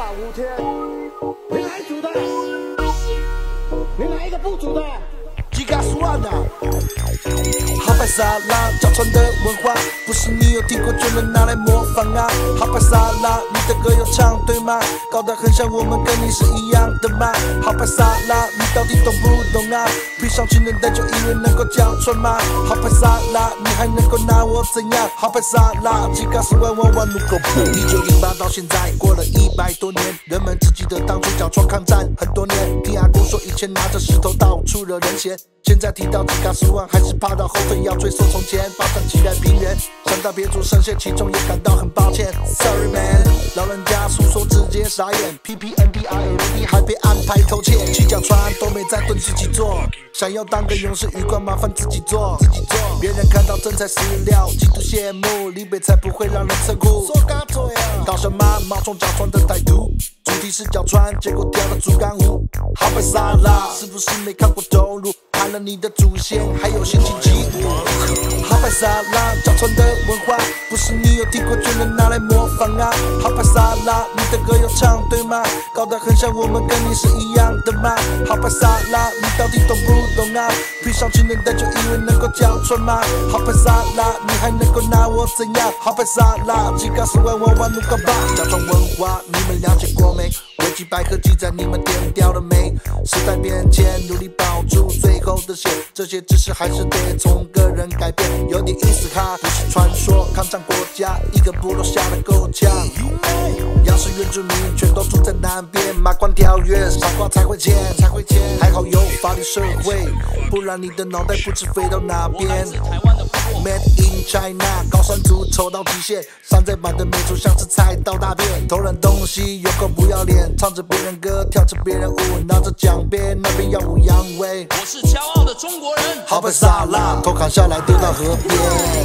5天。你哪一组的？你哪一个部组的？几嘎苏安娜，好拍沙拉，家传的文化，不是你有听过就能拿来模仿啊。好拍沙拉，你的歌有唱对吗？搞得很像我们跟你是一样的嘛。好拍沙拉，你到底懂不懂啊？披上情人带就以为能够叫穿吗？好拍沙拉，你还能够拿我怎样？好拍沙拉，几嘎10万万万路口步。1908到现在过了100多年，人们只记得当初角川抗战很多年。听阿公说以前拿着石头到处惹人嫌。现在提到几嘎10万，还是怕到后腿要追溯从前，霸占期待平原，想到别主深陷其中，也感到很抱歉。Sorry man， 老人家诉说直接傻眼 ，PPNPRLD 还被安排偷窃，骑脚船都没在蹲自己做，想要当个勇士，鱼贯麻烦自己做，别人看到真材实料，嫉妒羡慕，离北才不会让人称呼。到什么冒充脚船的歹徒，主题是脚船，结果掉了竹竿湖。好拍沙拉，是不是没看过投入？看了你的祖先，还有心情起舞。好拍沙拉，脚船的文化，不是你有听过就能拿来模仿啊。好拍沙拉，你的歌有唱对吗？搞得很像我们跟你是一样的嘛。好拍沙拉，你到底懂不懂啊？披上情人带就以为能够叫穿吗？好拍沙拉，你还能够拿我怎样？好拍沙拉，几嘎10万万万路高吧。脚船文化，你们了解过没？维基百科记载你们点掉了没？时代变迁，努力保住最后的血，这些知识还是得从个人改变，有点意思哈，不是传说。抗战国家，一个部落下的够呛。要是原住民全都住在南边，马关条约，傻瓜才会签。还好有法律社会，不然你的脑袋不知飞到哪边。Made in China， 高山族丑到极限，山寨版的美图像是踩到大便，偷人东西有够不要脸，唱着别人歌，跳着别人舞，拿着奖杯那边耀武扬威。我是骄傲的中国人。好拍沙拉，头砍下来丢到河边。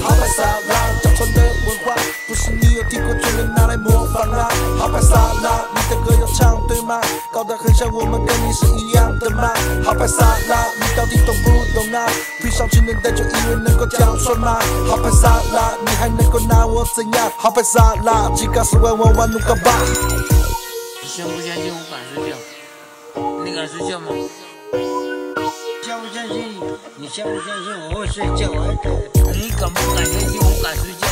好拍沙拉，脚船的文化，不是你有听过就能拿来模仿啊。好拍沙拉，你的歌有唱对吗？搞得很像我们跟你是一样的嘛。好拍沙拉，你到底懂不懂啊？披上情人带就以为能够叫穿吗？好拍沙拉，你还能够拿我怎样？好拍沙拉，几嘎10万万万路高吧。你相不相信我敢睡觉？你敢睡觉吗？相不相信？你相不相信我会睡觉？你敢不敢相信我敢睡觉？